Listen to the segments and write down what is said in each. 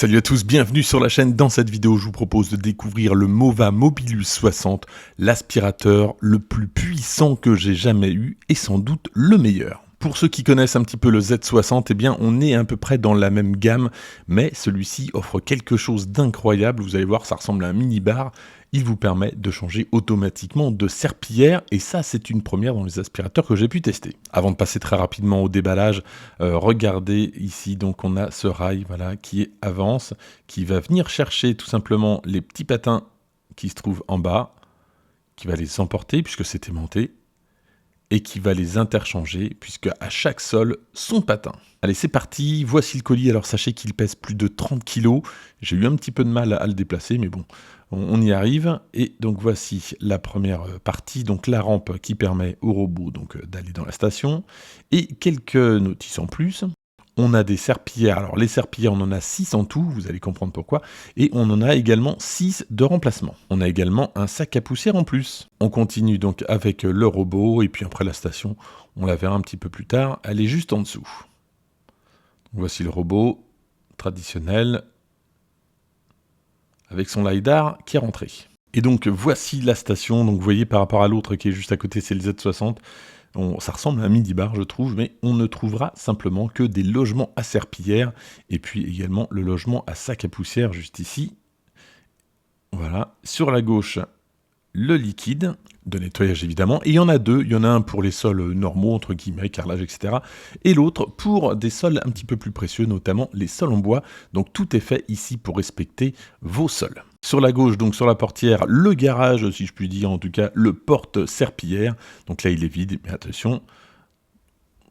Salut à tous, bienvenue sur la chaîne. Dans cette vidéo, je vous propose de découvrir le Mova Mobilus 60, l'aspirateur le plus puissant que j'ai jamais eu et sans doute le meilleur. Pour ceux qui connaissent un petit peu le Z60, eh bien on est à peu près dans la même gamme, mais celui-ci offre quelque chose d'incroyable. Vous allez voir, ça ressemble à un mini-bar. Il vous permet de changer automatiquement de serpillière et ça c'est une première dans les aspirateurs que j'ai pu tester. Avant de passer très rapidement au déballage, regardez ici, donc on a ce rail voilà, qui avance, qui va venir chercher tout simplement les petits patins qui se trouvent en bas, qui va les emporter puisque c'est aimanté, et qui va les interchanger, puisque à chaque sol, son patin. Allez, c'est parti, voici le colis. Alors sachez qu'il pèse plus de 30 kg. J'ai eu un petit peu de mal à le déplacer, mais bon, on y arrive. Et donc voici la première partie, donc la rampe qui permet au robot d'aller dans la station. Et quelques notices en plus. On a des serpillères, alors les serpillères on en a 6 en tout, vous allez comprendre pourquoi, et on en a également 6 de remplacement. On a également un sac à poussière en plus. On continue donc avec le robot, et puis après la station, on la verra un petit peu plus tard, elle est juste en dessous. Voici le robot traditionnel, avec son LiDAR qui est rentré. Et donc voici la station, donc vous voyez par rapport à l'autre qui est juste à côté, c'est le Z60, ça ressemble à un midi-bar, je trouve, mais on ne trouvera simplement que des logements à serpillière, et puis également le logement à sac à poussière, juste ici. Voilà. Sur la gauche, le liquide, de nettoyage évidemment, et il y en a deux. Il y en a un pour les sols normaux, entre guillemets, carrelage, etc. Et l'autre pour des sols un petit peu plus précieux, notamment les sols en bois. Donc tout est fait ici pour respecter vos sols. Sur la gauche, donc sur la portière, le garage, si je puis dire, en tout cas, le porte-serpillière. Donc là, il est vide, mais attention.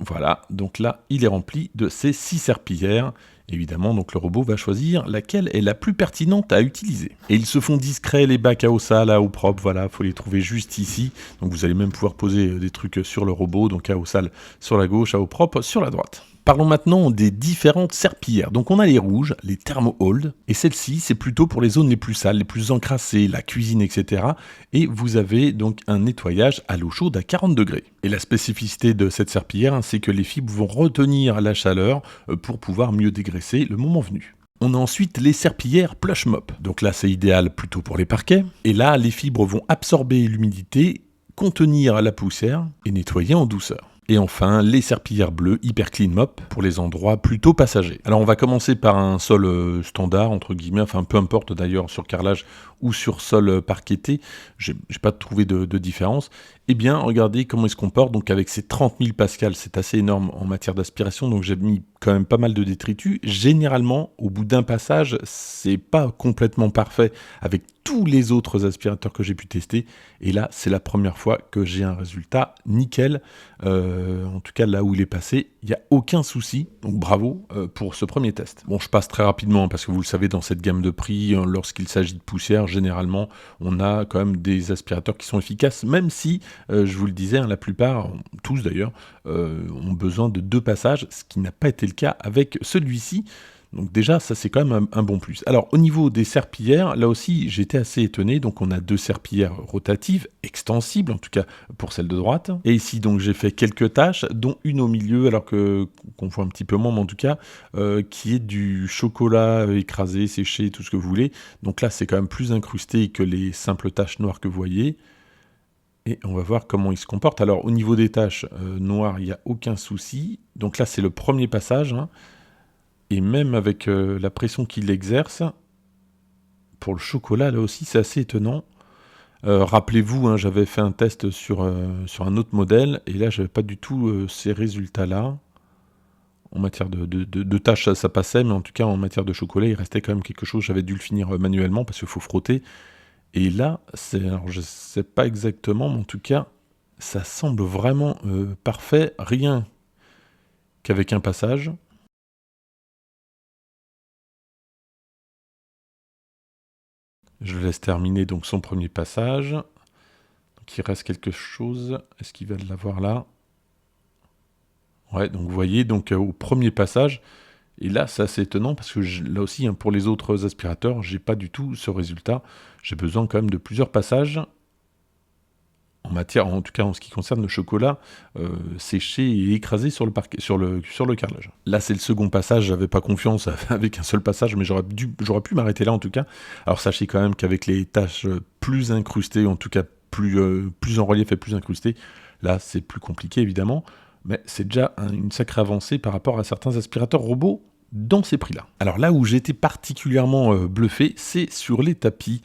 Voilà, donc là, il est rempli de ces 6 serpillières. Évidemment, donc le robot va choisir laquelle est la plus pertinente à utiliser. Et ils se font discrets, les bacs à eau sale, à eau propre, voilà, il faut les trouver juste ici. Donc vous allez même pouvoir poser des trucs sur le robot, donc à eau sale sur la gauche, à eau propre sur la droite. Parlons maintenant des différentes serpillières. Donc on a les rouges, les thermo-hold, et celle-ci c'est plutôt pour les zones les plus sales, les plus encrassées, la cuisine, etc. Et vous avez donc un nettoyage à l'eau chaude à 40 degrés. Et la spécificité de cette serpillière, c'est que les fibres vont retenir la chaleur pour pouvoir mieux dégraisser le moment venu. On a ensuite les serpillières Plush Mop. Donc là c'est idéal plutôt pour les parquets. Et là les fibres vont absorber l'humidité, contenir la poussière et nettoyer en douceur. Et enfin, les serpillières bleues Hyper Clean Mop pour les endroits plutôt passagers. Alors on va commencer par un sol standard, entre guillemets, enfin peu importe d'ailleurs sur carrelage ou sur sol parquetté, j'ai pas trouvé de différence. Eh bien, regardez comment il se comporte, donc avec ses 30 000 pascal, c'est assez énorme en matière d'aspiration, donc j'ai mis quand même pas mal de détritus. Généralement, au bout d'un passage, c'est pas complètement parfait avec tous les autres aspirateurs que j'ai pu tester, et là, c'est la première fois que j'ai un résultat nickel. En tout cas, là où il est passé, il n'y a aucun souci, donc bravo pour ce premier test. Bon, je passe très rapidement, parce que vous le savez, dans cette gamme de prix, lorsqu'il s'agit de poussière, généralement, on a quand même des aspirateurs qui sont efficaces, même si, je vous le disais, la plupart, tous d'ailleurs, ont besoin de 2 passages, ce qui n'a pas été le cas avec celui-ci. Donc déjà, ça c'est quand même un bon plus. Alors au niveau des serpillières, là aussi j'étais assez étonné. Donc on a 2 serpillières rotatives, extensibles, en tout cas pour celle de droite. Et ici donc j'ai fait quelques tâches, dont une au milieu, alors qu'on voit un petit peu moins, mais en tout cas, qui est du chocolat écrasé, séché, tout ce que vous voulez. Donc là c'est quand même plus incrusté que les simples taches noires que vous voyez. Et on va voir comment il se comporte. Alors au niveau des taches noires, il n'y a aucun souci. Donc là c'est le premier passage, hein. Et même avec la pression qu'il exerce, pour le chocolat, là aussi, c'est assez étonnant. Rappelez-vous, hein, j'avais fait un test sur un autre modèle, et là, je n'avais pas du tout ces résultats-là. En matière de tâches, ça passait, mais en tout cas, en matière de chocolat, il restait quand même quelque chose. J'avais dû le finir manuellement, parce qu'il faut frotter. Et là, alors, je ne sais pas exactement, mais en tout cas, ça semble vraiment parfait, rien qu'avec un passage. Je le laisse terminer donc son premier passage. Donc il reste quelque chose. Est-ce qu'il va l'avoir là? Ouais, donc vous voyez, donc au premier passage, et là c'est assez étonnant parce que là aussi, hein, pour les autres aspirateurs, j'ai pas du tout ce résultat. J'ai besoin quand même de plusieurs passages. en matière, en tout cas en ce qui concerne le chocolat séché et écrasé sur le parquet, sur le carrelage. Là, c'est le second passage, j'avais pas confiance avec un seul passage, mais j'aurais pu m'arrêter là en tout cas. Alors sachez quand même qu'avec les taches plus incrustées, en tout cas plus en relief et plus incrustées, là c'est plus compliqué évidemment, mais c'est déjà une sacrée avancée par rapport à certains aspirateurs robots dans ces prix-là. Alors là où j'ai été particulièrement bluffé, c'est sur les tapis.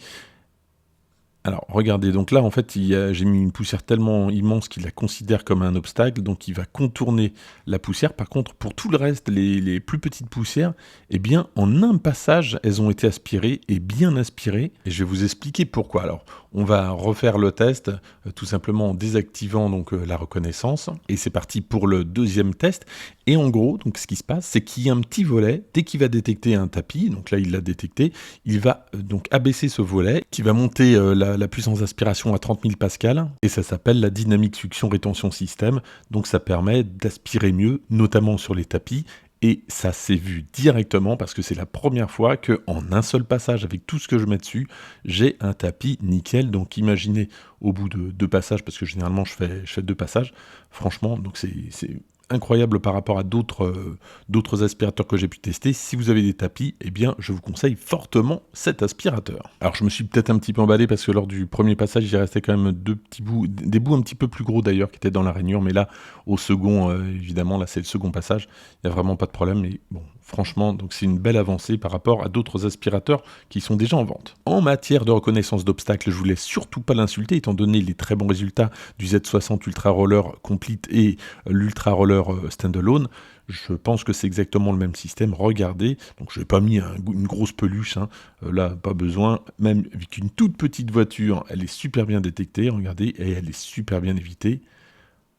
Alors, regardez, donc là, en fait, j'ai mis une poussière tellement immense qu'il la considère comme un obstacle, donc il va contourner la poussière. Par contre, pour tout le reste, les plus petites poussières, eh bien, en un passage, elles ont été aspirées, et bien aspirées, et je vais vous expliquer pourquoi. Alors, on va refaire le test, tout simplement en désactivant donc, la reconnaissance, et c'est parti pour le deuxième test. Et en gros, donc, ce qui se passe, c'est qu'il y a un petit volet, dès qu'il va détecter un tapis, donc là, il l'a détecté, il va donc abaisser ce volet, qui va monter la puissance d'aspiration à 30 000 pascal, et ça s'appelle la dynamique succion rétention système, donc ça permet d'aspirer mieux, notamment sur les tapis, et ça s'est vu directement parce que c'est la première fois qu'en un seul passage, avec tout ce que je mets dessus, j'ai un tapis nickel. Donc imaginez au bout de 2 passages, parce que généralement je fais 2 passages, franchement, donc c'est incroyable par rapport à d'autres aspirateurs que j'ai pu tester. Si vous avez des tapis, eh bien, je vous conseille fortement cet aspirateur. Alors, je me suis peut-être un petit peu emballé parce que lors du premier passage, il restait quand même des bouts un petit peu plus gros d'ailleurs qui étaient dans la rainure. Mais là, au second, évidemment, là, c'est le second passage. Il n'y a vraiment pas de problème. Mais bon, franchement, donc c'est une belle avancée par rapport à d'autres aspirateurs qui sont déjà en vente. En matière de reconnaissance d'obstacles, je voulais surtout pas l'insulter, étant donné les très bons résultats du Z60 Ultra Roller Complete et l'Ultra Roller Standalone. Je pense que c'est exactement le même système. Regardez, donc je n'ai pas mis une grosse peluche, hein. Là, pas besoin. Même avec une toute petite voiture, elle est super bien détectée, regardez, et elle est super bien évitée.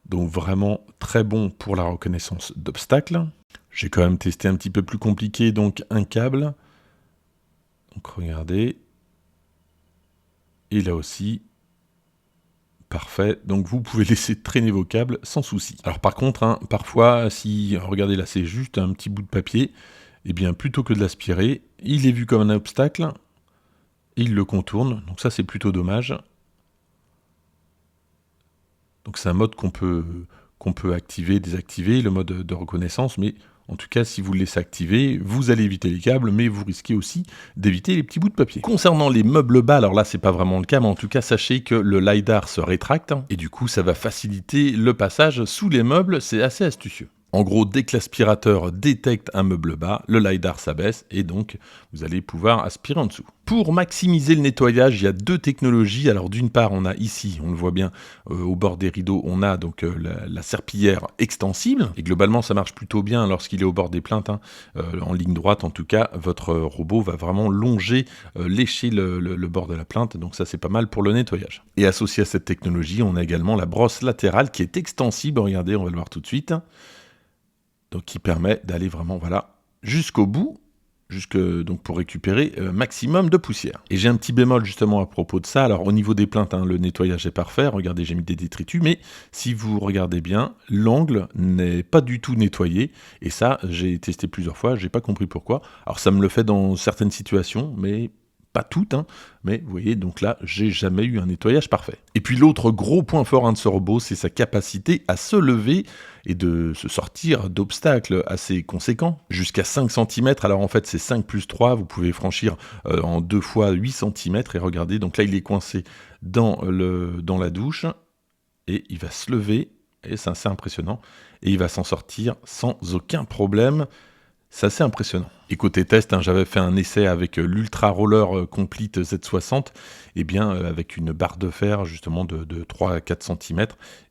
Donc vraiment très bon pour la reconnaissance d'obstacles. J'ai quand même testé un petit peu plus compliqué, donc un câble. Donc regardez. Et là aussi, parfait, donc vous pouvez laisser traîner vos câbles sans souci. Alors par contre, hein, parfois, si, regardez là, c'est juste un petit bout de papier, et bien plutôt que de l'aspirer, il est vu comme un obstacle, et il le contourne, donc ça c'est plutôt dommage. Donc c'est un mode qu'on peut activer, désactiver, le mode de reconnaissance, mais en tout cas, si vous le laissez activer, vous allez éviter les câbles, mais vous risquez aussi d'éviter les petits bouts de papier. Concernant les meubles bas, alors là, c'est pas vraiment le cas, mais en tout cas, sachez que le LiDAR se rétracte, et du coup, ça va faciliter le passage sous les meubles, c'est assez astucieux. En gros, dès que l'aspirateur détecte un meuble bas, le LiDAR s'abaisse et donc vous allez pouvoir aspirer en dessous. Pour maximiser le nettoyage, il y a 2 technologies. Alors d'une part, on a ici, on le voit bien, au bord des rideaux, on a donc la serpillière extensible. Et globalement, ça marche plutôt bien lorsqu'il est au bord des plaintes, hein. En ligne droite, en tout cas, votre robot va vraiment longer, lécher le bord de la plainte. Donc ça, c'est pas mal pour le nettoyage. Et associé à cette technologie, on a également la brosse latérale qui est extensible. Regardez, on va le voir tout de suite. Donc qui permet d'aller vraiment voilà, jusqu'au bout, donc pour récupérer maximum de poussière. Et j'ai un petit bémol justement à propos de ça. Alors au niveau des plaintes, hein, le nettoyage est parfait. Regardez, j'ai mis des détritus, mais si vous regardez bien, l'angle n'est pas du tout nettoyé. Et ça, j'ai testé plusieurs fois, j'ai pas compris pourquoi. Alors ça me le fait dans certaines situations, mais pas toutes, hein, mais vous voyez, donc là, j'ai jamais eu un nettoyage parfait. Et puis l'autre gros point fort, hein, de ce robot, c'est sa capacité à se lever et de se sortir d'obstacles assez conséquents, jusqu'à 5 cm. Alors en fait, c'est 5 plus 3, vous pouvez franchir en 2 fois 8 cm, et regardez, donc là, il est coincé dans la douche, et il va se lever, et c'est assez impressionnant, et il va s'en sortir sans aucun problème. C'est assez impressionnant. Et côté test, hein, j'avais fait un essai avec l'Ultra Roller Complete Z60, et bien avec une barre de fer justement de 3 à 4 cm,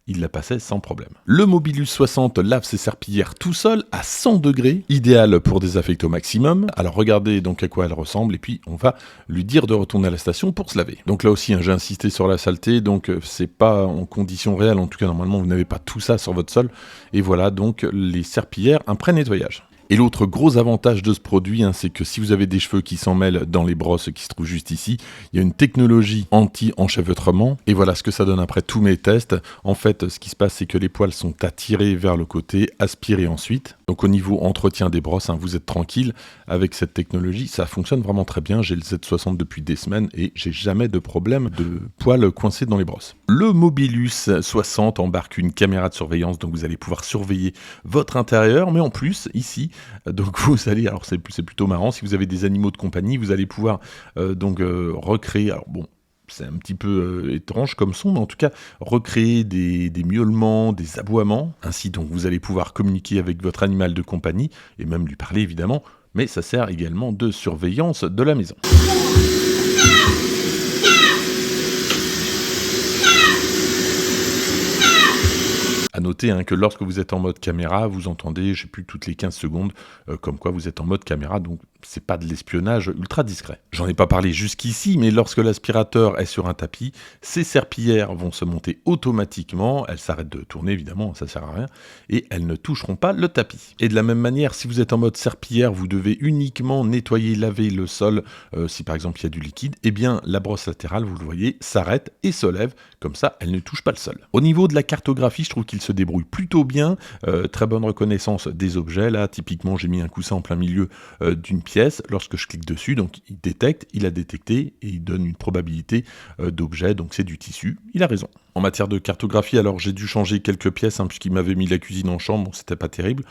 il la passait sans problème. Le Mobilus 60 lave ses serpillères tout seul à 100 degrés, idéal pour désaffecter au maximum. Alors regardez donc à quoi elle ressemble, et puis on va lui dire de retourner à la station pour se laver. Donc là aussi, hein, j'ai insisté sur la saleté, donc c'est pas en conditions réelles, en tout cas normalement vous n'avez pas tout ça sur votre sol, et voilà donc les serpillères, un pré-nettoyage. Et l'autre gros avantage de ce produit, hein, c'est que si vous avez des cheveux qui s'en mêlent dans les brosses qui se trouvent juste ici, il y a une technologie anti-enchevêtrement. Et voilà ce que ça donne après tous mes tests. En fait, ce qui se passe, c'est que les poils sont attirés vers le côté, aspirés ensuite. Donc au niveau entretien des brosses, hein, vous êtes tranquille avec cette technologie. Ça fonctionne vraiment très bien. J'ai le Z60 depuis des semaines et j'ai jamais de problème de poils coincés dans les brosses. Le Mobilus 60 embarque une caméra de surveillance, donc vous allez pouvoir surveiller votre intérieur, mais en plus, ici, donc vous allez, alors c'est plutôt marrant, si vous avez des animaux de compagnie, vous allez pouvoir recréer, alors bon, c'est un petit peu étrange comme son, mais en tout cas, recréer des miaulements, des aboiements. Ainsi, donc, vous allez pouvoir communiquer avec votre animal de compagnie, et même lui parler, évidemment, mais ça sert également de surveillance de la maison. À noter que lorsque vous êtes en mode caméra, vous entendez, je sais plus, toutes les 15 secondes, comme quoi vous êtes en mode caméra, donc c'est pas de l'espionnage ultra discret. J'en ai pas parlé jusqu'ici, mais lorsque l'aspirateur est sur un tapis, ces serpillères vont se monter automatiquement, elles s'arrêtent de tourner évidemment, ça sert à rien, et elles ne toucheront pas le tapis. Et de la même manière, si vous êtes en mode serpillière, vous devez uniquement nettoyer, laver le sol, si par exemple il y a du liquide, eh bien la brosse latérale, vous le voyez, s'arrête et se lève, comme ça elle ne touche pas le sol. Au niveau de la cartographie, je trouve qu'il se débrouille plutôt bien, très bonne reconnaissance des objets, là typiquement j'ai mis un coussin en plein milieu d'une pièce, lorsque je clique dessus, donc il détecte, il a détecté et il donne une probabilité d'objet, donc c'est du tissu, il a raison. En matière de cartographie, alors j'ai dû changer quelques pièces, puisqu'il m'avait mis la cuisine en chambre, bon c'était pas terrible.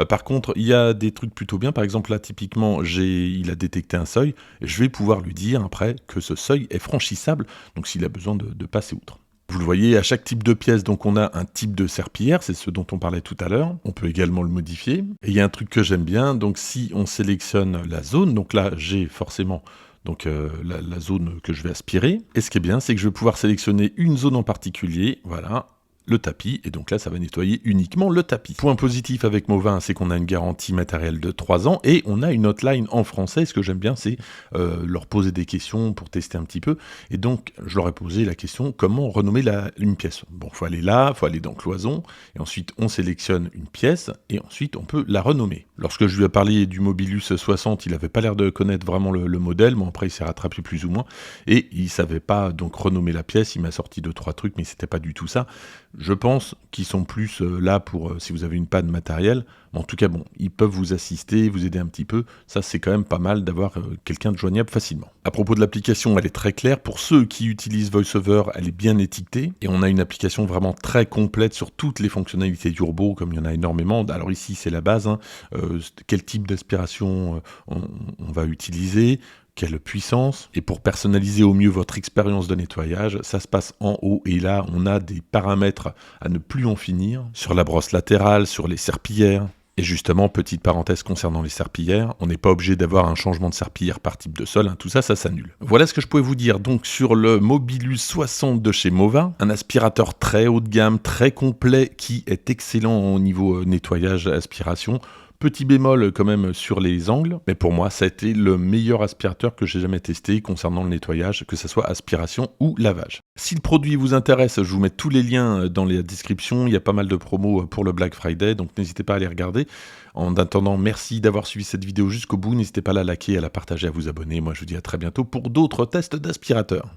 Par contre, il y a des trucs plutôt bien, par exemple là typiquement, il a détecté un seuil, et je vais pouvoir lui dire après que ce seuil est franchissable, donc s'il a besoin de passer outre. Vous le voyez, à chaque type de pièce, donc on a un type de serpillière, c'est ce dont on parlait tout à l'heure. On peut également le modifier. Et il y a un truc que j'aime bien, donc si on sélectionne la zone, donc là j'ai forcément la zone que je vais aspirer. Et ce qui est bien, c'est que je vais pouvoir sélectionner une zone en particulier, voilà, le tapis, et donc là ça va nettoyer uniquement le tapis. Point positif avec Movin, c'est qu'on a une garantie matérielle de 3 ans et on a une hotline en français. Ce que j'aime bien, c'est leur poser des questions pour tester un petit peu, et donc je leur ai posé la question comment renommer une pièce. Bon, faut aller là, faut aller dans cloison, et ensuite on sélectionne une pièce et ensuite on peut la renommer. Lorsque je lui ai parlé du Mobilus 60, il avait pas l'air de connaître vraiment le modèle, bon après il s'est rattrapé plus ou moins, et il savait pas donc renommer la pièce. Il m'a sorti 2-3 trucs, mais c'était pas du tout ça. Je pense qu'ils sont plus là pour si vous avez une panne matérielle. En tout cas, bon, ils peuvent vous assister, vous aider un petit peu. Ça, c'est quand même pas mal d'avoir quelqu'un de joignable facilement. À propos de l'application, elle est très claire. Pour ceux qui utilisent VoiceOver, elle est bien étiquetée. Et on a une application vraiment très complète sur toutes les fonctionnalités d'Urbo, comme il y en a énormément. Alors ici, c'est la base. Quel type d'aspiration on va utiliser, quelle puissance, et pour personnaliser au mieux votre expérience de nettoyage, ça se passe en haut, et là on a des paramètres à ne plus en finir, sur la brosse latérale, sur les serpillières. Et justement, petite parenthèse concernant les serpillières, on n'est pas obligé d'avoir un changement de serpillière par type de sol, tout ça, ça s'annule. Voilà ce que je pouvais vous dire donc sur le Mobilus 60 de chez Movin, un aspirateur très haut de gamme, très complet, qui est excellent au niveau nettoyage, aspiration. Petit bémol quand même sur les angles, mais pour moi ça a été le meilleur aspirateur que j'ai jamais testé concernant le nettoyage, que ce soit aspiration ou lavage. Si le produit vous intéresse, je vous mets tous les liens dans la description, il y a pas mal de promos pour le Black Friday, donc n'hésitez pas à les regarder. En attendant, merci d'avoir suivi cette vidéo jusqu'au bout, n'hésitez pas à la liker, à la partager, à vous abonner. Moi je vous dis à très bientôt pour d'autres tests d'aspirateurs.